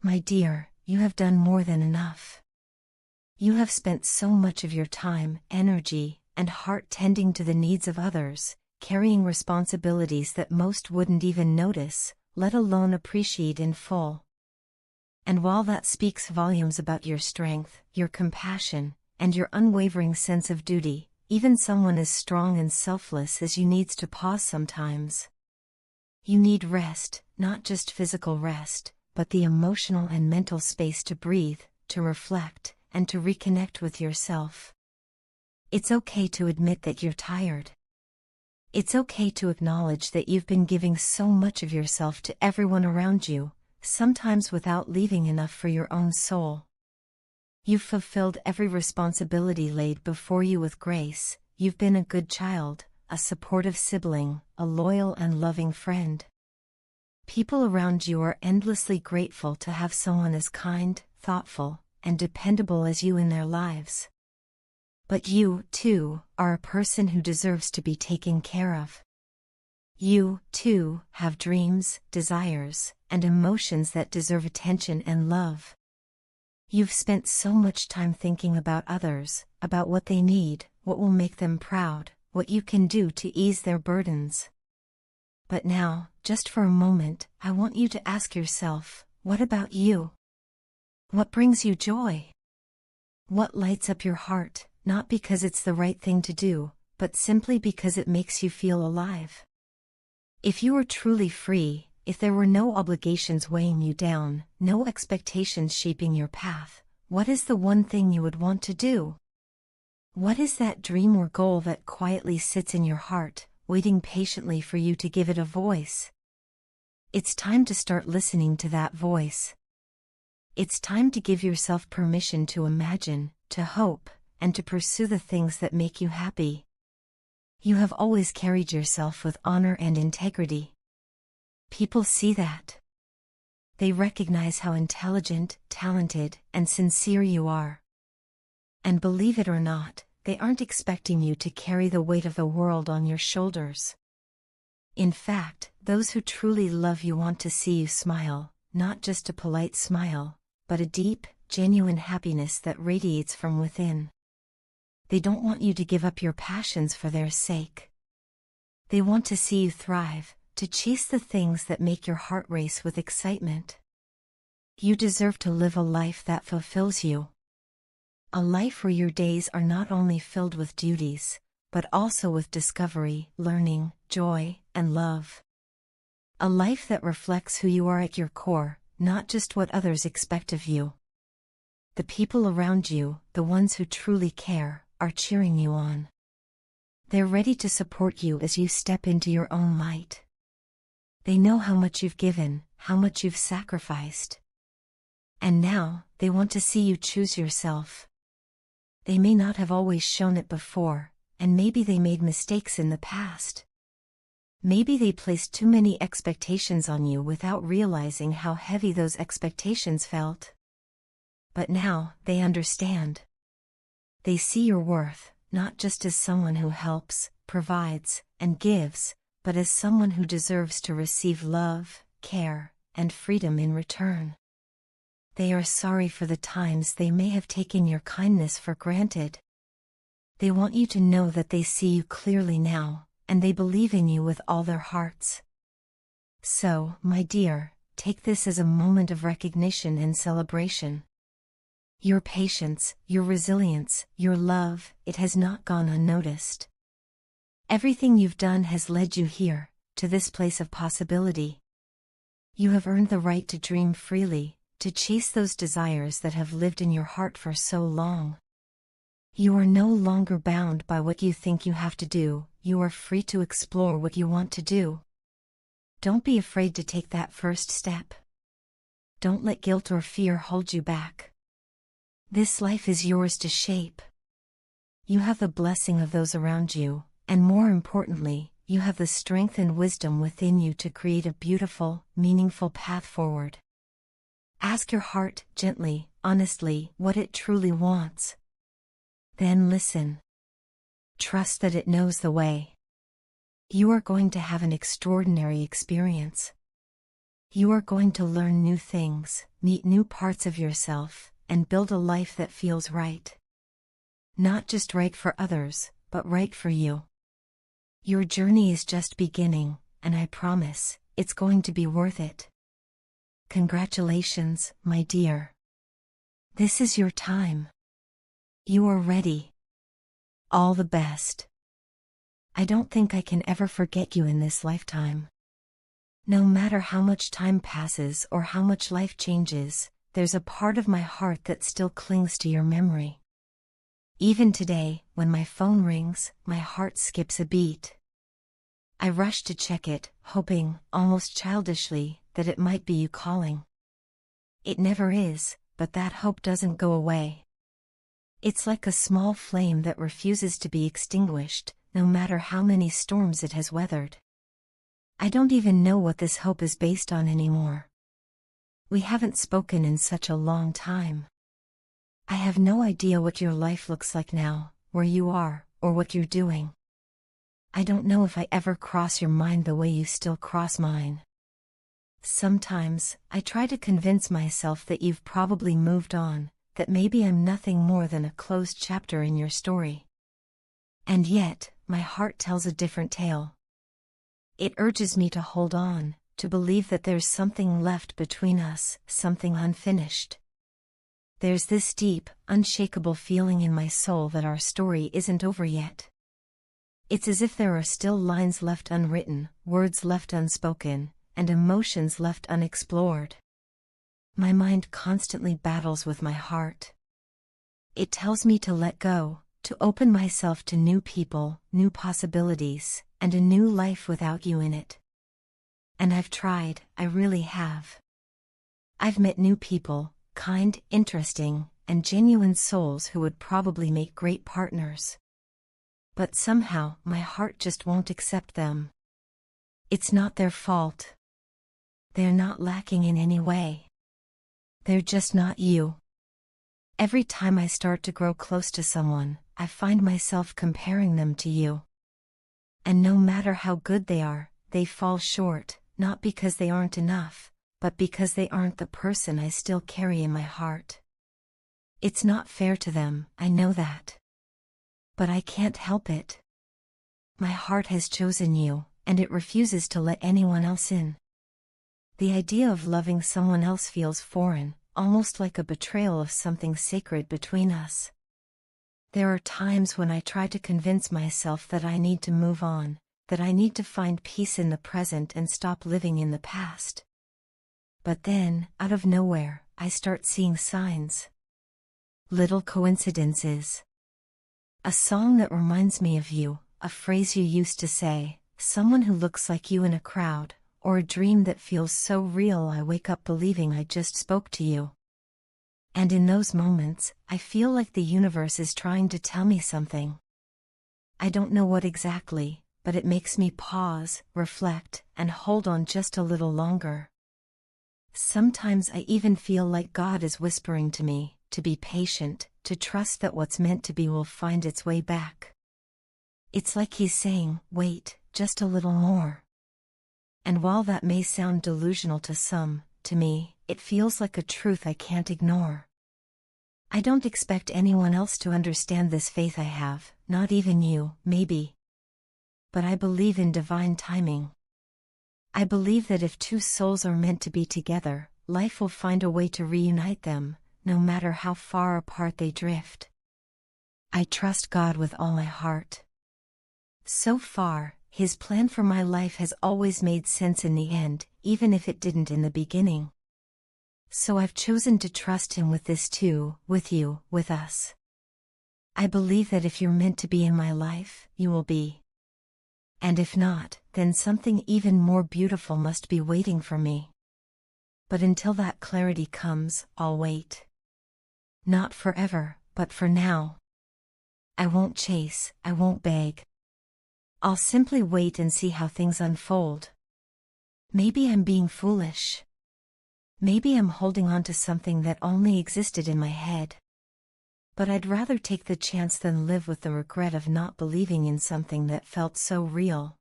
My dear, you have done more than enough. You have spent so much of your time, energy, and heart tending to the needs of others, carrying responsibilities that most wouldn't even notice, let alone appreciate in full. And while that speaks volumes about your strength, your compassion, and your unwavering sense of duty, even someone as strong and selfless as you needs to pause sometimes. You need rest, not just physical rest, but the emotional and mental space to breathe, to reflect, and to reconnect with yourself. It's okay to admit that you're tired. It's okay to acknowledge that you've been giving so much of yourself to everyone around you, sometimes without leaving enough for your own soul. You've fulfilled every responsibility laid before you with grace. You've been a good child, a supportive sibling, a loyal and loving friend. People around you are endlessly grateful to have someone as kind, thoughtful, and dependable as you in their lives. But you, too, are a person who deserves to be taken care of. You, too, have dreams, desires, and emotions that deserve attention and love. You've spent so much time thinking about others, about what they need, what will make them proud, what you can do to ease their burdens. But now, just for a moment, I want you to ask yourself, what about you? What brings you joy? What lights up your heart, not because it's the right thing to do, but simply because it makes you feel alive? If you were truly free, if there were no obligations weighing you down, no expectations shaping your path, what is the one thing you would want to do? What is that dream or goal that quietly sits in your heart, waiting patiently for you to give it a voice? It's time to start listening to that voice. It's time to give yourself permission to imagine, to hope, and to pursue the things that make you happy. You have always carried yourself with honor and integrity. People see that. They recognize how intelligent, talented, and sincere you are. And believe it or not, they aren't expecting you to carry the weight of the world on your shoulders. In fact, those who truly love you want to see you smile, not just a polite smile, but a deep, genuine happiness that radiates from within. They don't want you to give up your passions for their sake. They want to see you thrive, to chase the things that make your heart race with excitement. You deserve to live a life that fulfills you. A life where your days are not only filled with duties, but also with discovery, learning, joy, and love. A life that reflects who you are at your core, not just what others expect of you. The people around you, the ones who truly care, are cheering you on. They're ready to support you as you step into your own light. They know how much you've given, how much you've sacrificed. And now, they want to see you choose yourself. They may not have always shown it before, and maybe they made mistakes in the past. Maybe they placed too many expectations on you without realizing how heavy those expectations felt. But now, they understand. They see your worth, not just as someone who helps, provides, and gives, but as someone who deserves to receive love, care, and freedom in return. They are sorry for the times they may have taken your kindness for granted. They want you to know that they see you clearly now, and they believe in you with all their hearts. So, my dear, take this as a moment of recognition and celebration. Your patience, your resilience, your love, it has not gone unnoticed. Everything you've done has led you here, to this place of possibility. You have earned the right to dream freely, to chase those desires that have lived in your heart for so long. You are no longer bound by what you think you have to do, you are free to explore what you want to do. Don't be afraid to take that first step. Don't let guilt or fear hold you back. This life is yours to shape. You have the blessing of those around you, and more importantly, you have the strength and wisdom within you to create a beautiful, meaningful path forward. Ask your heart, gently, honestly, what it truly wants. Then listen. Trust that it knows the way. You are going to have an extraordinary experience. You are going to learn new things, meet new parts of yourself, and build a life that feels right. Not just right for others, but right for you. Your journey is just beginning, and I promise, it's going to be worth it. Congratulations, my dear. This is your time. You are ready. All the best. I don't think I can ever forget you in this lifetime. No matter how much time passes or how much life changes, there's a part of my heart that still clings to your memory. Even today, when my phone rings, my heart skips a beat. I rush to check it, hoping, almost childishly, that it might be you calling. It never is, but that hope doesn't go away. It's like a small flame that refuses to be extinguished, no matter how many storms it has weathered. I don't even know what this hope is based on anymore. We haven't spoken in such a long time. I have no idea what your life looks like now, where you are, or what you're doing. I don't know if I ever cross your mind the way you still cross mine. Sometimes, I try to convince myself that you've probably moved on, that maybe I'm nothing more than a closed chapter in your story. And yet, my heart tells a different tale. It urges me to hold on, to believe that there's something left between us, something unfinished. There's this deep, unshakable feeling in my soul that our story isn't over yet. It's as if there are still lines left unwritten, words left unspoken, and emotions left unexplored. My mind constantly battles with my heart. It tells me to let go, to open myself to new people, new possibilities, and a new life without you in it. And I've tried, I really have. I've met new people, kind, interesting, and genuine souls who would probably make great partners. But somehow, my heart just won't accept them. It's not their fault. They're not lacking in any way. They're just not you. Every time I start to grow close to someone, I find myself comparing them to you. And no matter how good they are, they fall short, not because they aren't enough, but because they aren't the person I still carry in my heart. It's not fair to them, I know that. But I can't help it. My heart has chosen you, and it refuses to let anyone else in. The idea of loving someone else feels foreign, almost like a betrayal of something sacred between us. There are times when I try to convince myself that I need to move on, that I need to find peace in the present and stop living in the past. But then, out of nowhere, I start seeing signs. Little coincidences. A song that reminds me of you, a phrase you used to say, someone who looks like you in a crowd, or a dream that feels so real I wake up believing I just spoke to you. And in those moments, I feel like the universe is trying to tell me something. I don't know what exactly, but it makes me pause, reflect, and hold on just a little longer. Sometimes I even feel like God is whispering to me, to be patient, to trust that what's meant to be will find its way back. It's like He's saying, wait, just a little more. And while that may sound delusional to some, to me, it feels like a truth I can't ignore. I don't expect anyone else to understand this faith I have, not even you, maybe. But I believe in divine timing. I believe that if two souls are meant to be together, life will find a way to reunite them, no matter how far apart they drift. I trust God with all my heart. So far, His plan for my life has always made sense in the end, even if it didn't in the beginning. So I've chosen to trust Him with this too, with you, with us. I believe that if you're meant to be in my life, you will be. And if not, then something even more beautiful must be waiting for me. But until that clarity comes, I'll wait. Not forever, but for now. I won't chase, I won't beg. I'll simply wait and see how things unfold. Maybe I'm being foolish. Maybe I'm holding on to something that only existed in my head. But I'd rather take the chance than live with the regret of not believing in something that felt so real.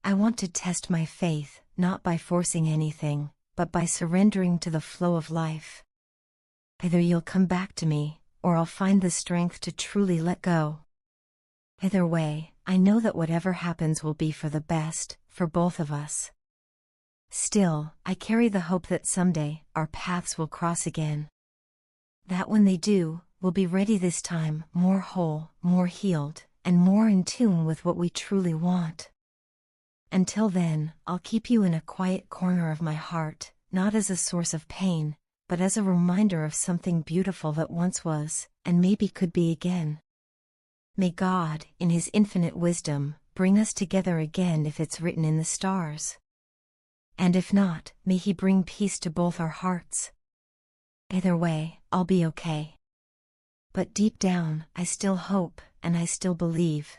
I want to test my faith, not by forcing anything, but by surrendering to the flow of life. Either you'll come back to me, or I'll find the strength to truly let go. Either way, I know that whatever happens will be for the best, for both of us. Still, I carry the hope that someday, our paths will cross again. That when they do, we'll be ready this time, more whole, more healed, and more in tune with what we truly want. Until then, I'll keep you in a quiet corner of my heart, not as a source of pain, but as a reminder of something beautiful that once was, and maybe could be again. May God, in His infinite wisdom, bring us together again if it's written in the stars. And if not, may He bring peace to both our hearts. Either way, I'll be okay. But deep down, I still hope, and I still believe.